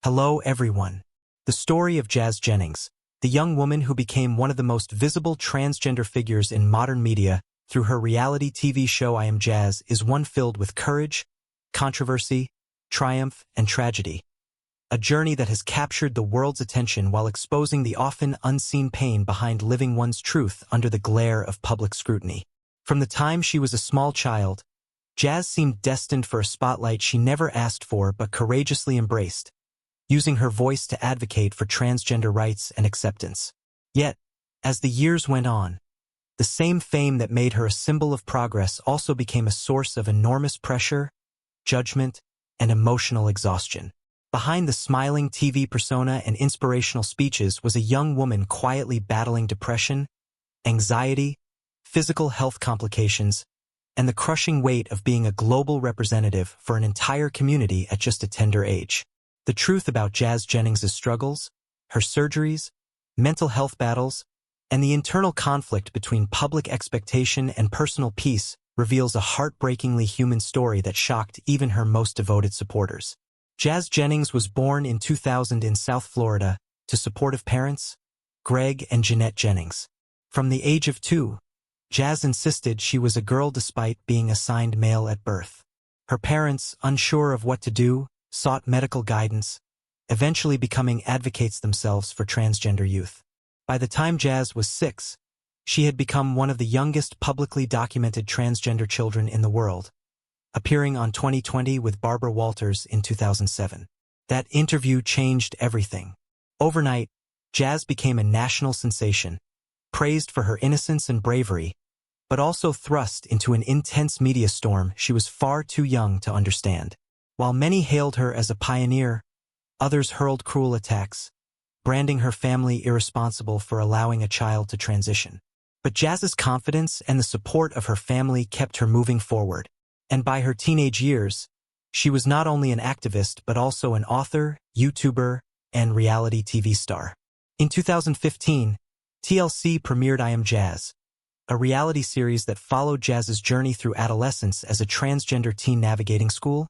Hello everyone. The story of Jazz Jennings, the young woman who became one of the most visible transgender figures in modern media through her reality TV show I Am Jazz, is one filled with courage, controversy, triumph, and tragedy. A journey that has captured the world's attention while exposing the often unseen pain behind living one's truth under the glare of public scrutiny. From the time she was a small child, Jazz seemed destined for a spotlight she never asked for but courageously embraced, using her voice to advocate for transgender rights and acceptance. Yet, as the years went on, the same fame that made her a symbol of progress also became a source of enormous pressure, judgment, and emotional exhaustion. Behind the smiling TV persona and inspirational speeches was a young woman quietly battling depression, anxiety, physical health complications, and the crushing weight of being a global representative for an entire community at just a tender age. The truth about Jazz Jennings' struggles, her surgeries, mental health battles, and the internal conflict between public expectation and personal peace reveals a heartbreakingly human story that shocked even her most devoted supporters. Jazz Jennings was born in 2000 in South Florida to supportive parents, Greg and Jeanette Jennings. From the age of 2, Jazz insisted she was a girl despite being assigned male at birth. Her parents, unsure of what to do, sought medical guidance, eventually becoming advocates themselves for transgender youth. By the time Jazz was 6, she had become one of the youngest publicly documented transgender children in the world, appearing on 2020 with Barbara Walters in 2007. That interview changed everything. Overnight, Jazz became a national sensation, praised for her innocence and bravery, but also thrust into an intense media storm she was far too young to understand. While many hailed her as a pioneer, others hurled cruel attacks, branding her family irresponsible for allowing a child to transition. But Jazz's confidence and the support of her family kept her moving forward, and by her teenage years, she was not only an activist but also an author, YouTuber, and reality TV star. In 2015, TLC premiered I Am Jazz, a reality series that followed Jazz's journey through adolescence as a transgender teen navigating school,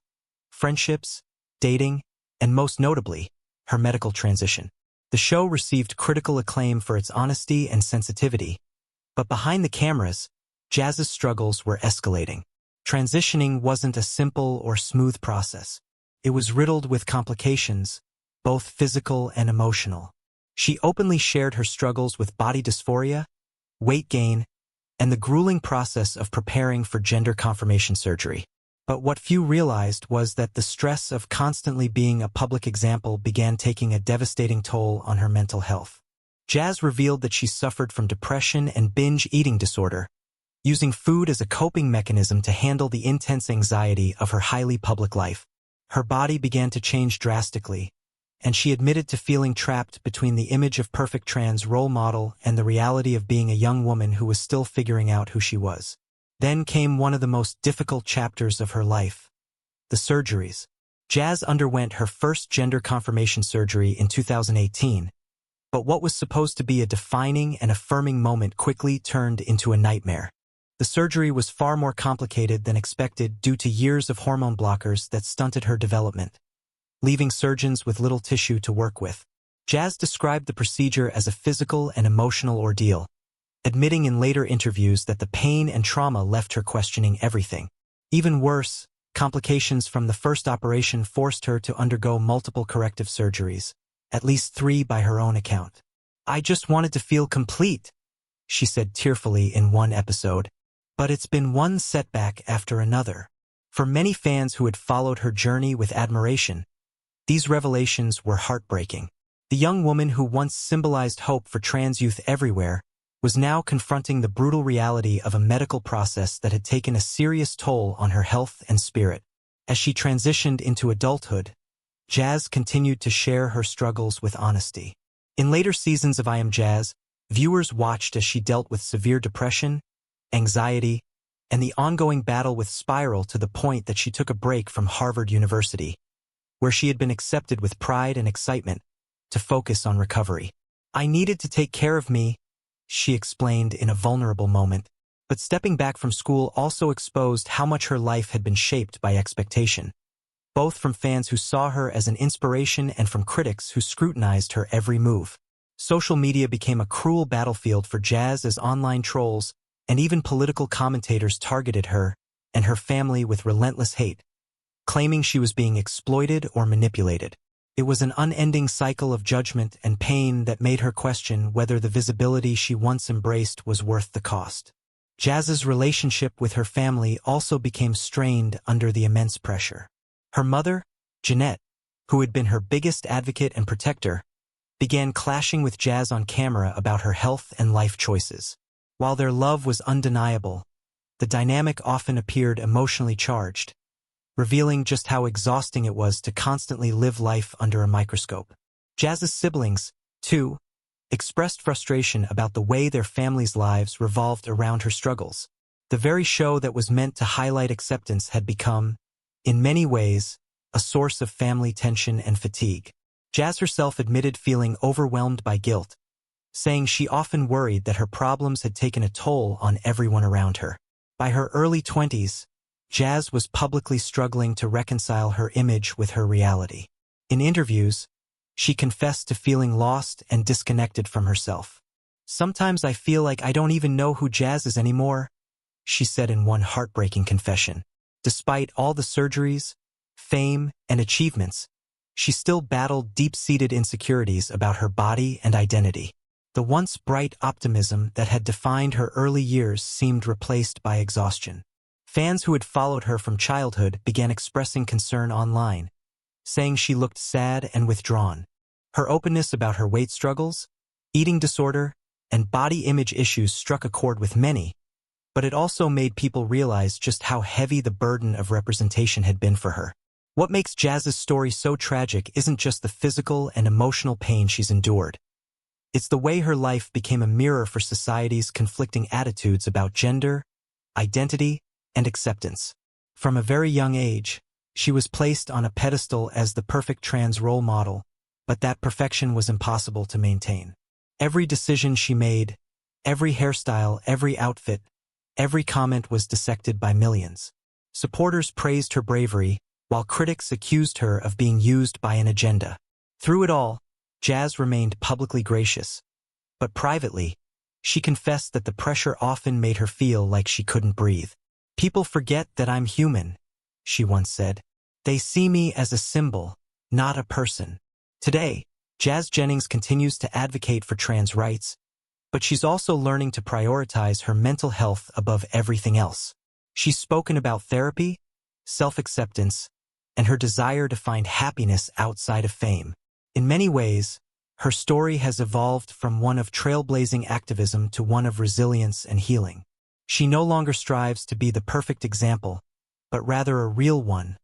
friendships, dating, and most notably, her medical transition. The show received critical acclaim for its honesty and sensitivity, but behind the cameras, Jazz's struggles were escalating. Transitioning wasn't a simple or smooth process. It was riddled with complications, both physical and emotional. She openly shared her struggles with body dysphoria, weight gain, and the grueling process of preparing for gender confirmation surgery. But what few realized was that the stress of constantly being a public example began taking a devastating toll on her mental health. Jazz revealed that she suffered from depression and binge eating disorder, using food as a coping mechanism to handle the intense anxiety of her highly public life. Her body began to change drastically, and she admitted to feeling trapped between the image of perfect trans role model and the reality of being a young woman who was still figuring out who she was. Then came one of the most difficult chapters of her life: the surgeries. Jazz underwent her first gender confirmation surgery in 2018, but what was supposed to be a defining and affirming moment quickly turned into a nightmare. The surgery was far more complicated than expected due to years of hormone blockers that stunted her development, leaving surgeons with little tissue to work with. Jazz described the procedure as a physical and emotional ordeal, admitting in later interviews that the pain and trauma left her questioning everything. Even worse, complications from the first operation forced her to undergo multiple corrective surgeries, at least 3 by her own account. "I just wanted to feel complete," she said tearfully in one episode. But it's been one setback after another. For many fans who had followed her journey with admiration, these revelations were heartbreaking. The young woman who once symbolized hope for trans youth everywhere was now confronting the brutal reality of a medical process that had taken a serious toll on her health and spirit. As she transitioned into adulthood, Jazz continued to share her struggles with honesty. In later seasons of I Am Jazz, viewers watched as she dealt with severe depression, anxiety, and the ongoing battle with Spiral to the point that she took a break from Harvard University, where she had been accepted with pride and excitement, to focus on recovery. "I needed to take care of me," she explained in a vulnerable moment, but stepping back from school also exposed how much her life had been shaped by expectation. both from fans who saw her as an inspiration and from critics who scrutinized her every move. Social media became a cruel battlefield for Jazz as online trolls and even political commentators targeted her and her family with relentless hate, claiming she was being exploited or manipulated. It was an unending cycle of judgment and pain that made her question whether the visibility she once embraced was worth the cost. Jazz's relationship with her family also became strained under the immense pressure. Her mother, Jeanette, who had been her biggest advocate and protector, began clashing with Jazz on camera about her health and life choices. While their love was undeniable, the dynamic often appeared emotionally charged, revealing just how exhausting it was to constantly live life under a microscope. Jazz's siblings, too, expressed frustration about the way their families' lives revolved around her struggles. The very show that was meant to highlight acceptance had become, in many ways, a source of family tension and fatigue. Jazz herself admitted feeling overwhelmed by guilt, saying she often worried that her problems had taken a toll on everyone around her. By her early 20s, Jazz was publicly struggling to reconcile her image with her reality. In interviews, she confessed to feeling lost and disconnected from herself. "Sometimes I feel like I don't even know who Jazz is anymore," she said in one heartbreaking confession. Despite all the surgeries, fame, and achievements, she still battled deep-seated insecurities about her body and identity. The once bright optimism that had defined her early years seemed replaced by exhaustion. Fans who had followed her from childhood began expressing concern online, saying she looked sad and withdrawn. Her openness about her weight struggles, eating disorder, and body image issues struck a chord with many, but it also made people realize just how heavy the burden of representation had been for her. What makes Jazz's story so tragic isn't just the physical and emotional pain she's endured. It's the way her life became a mirror for society's conflicting attitudes about gender, identity, and acceptance. From a very young age, she was placed on a pedestal as the perfect trans role model, but that perfection was impossible to maintain. Every decision she made, every hairstyle, every outfit, every comment was dissected by millions. Supporters praised her bravery, while critics accused her of being used by an agenda. Through it all, Jazz remained publicly gracious, but privately, she confessed that the pressure often made her feel like she couldn't breathe. "People forget that I'm human," she once said. "They see me as a symbol, not a person." Today, Jazz Jennings continues to advocate for trans rights, but she's also learning to prioritize her mental health above everything else. She's spoken about therapy, self-acceptance, and her desire to find happiness outside of fame. In many ways, her story has evolved from one of trailblazing activism to one of resilience and healing. She no longer strives to be the perfect example, but rather a real one,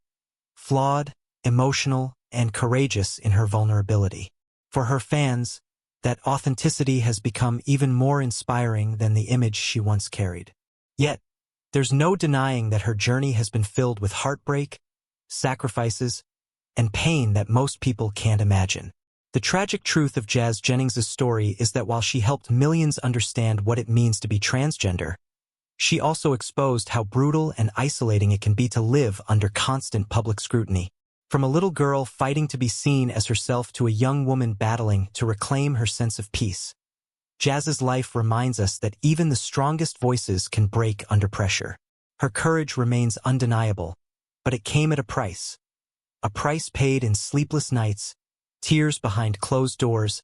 flawed, emotional, and courageous in her vulnerability. For her fans, that authenticity has become even more inspiring than the image she once carried. Yet, there's no denying that her journey has been filled with heartbreak, sacrifices, and pain that most people can't imagine. The tragic truth of Jazz Jennings' story is that while she helped millions understand what it means to be transgender, she also exposed how brutal and isolating it can be to live under constant public scrutiny. From a little girl fighting to be seen as herself to a young woman battling to reclaim her sense of peace, Jazz's life reminds us that even the strongest voices can break under pressure. Her courage remains undeniable, but it came at a price paid in sleepless nights, tears behind closed doors,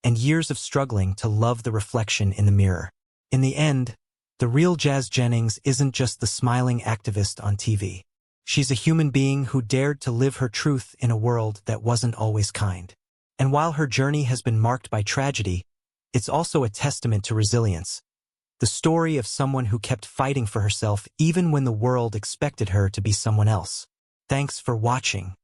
and years of struggling to love the reflection in the mirror. In the end, the real Jazz Jennings isn't just the smiling activist on TV. She's a human being who dared to live her truth in a world that wasn't always kind. And while her journey has been marked by tragedy, it's also a testament to resilience. The story of someone who kept fighting for herself even when the world expected her to be someone else. Thanks for watching.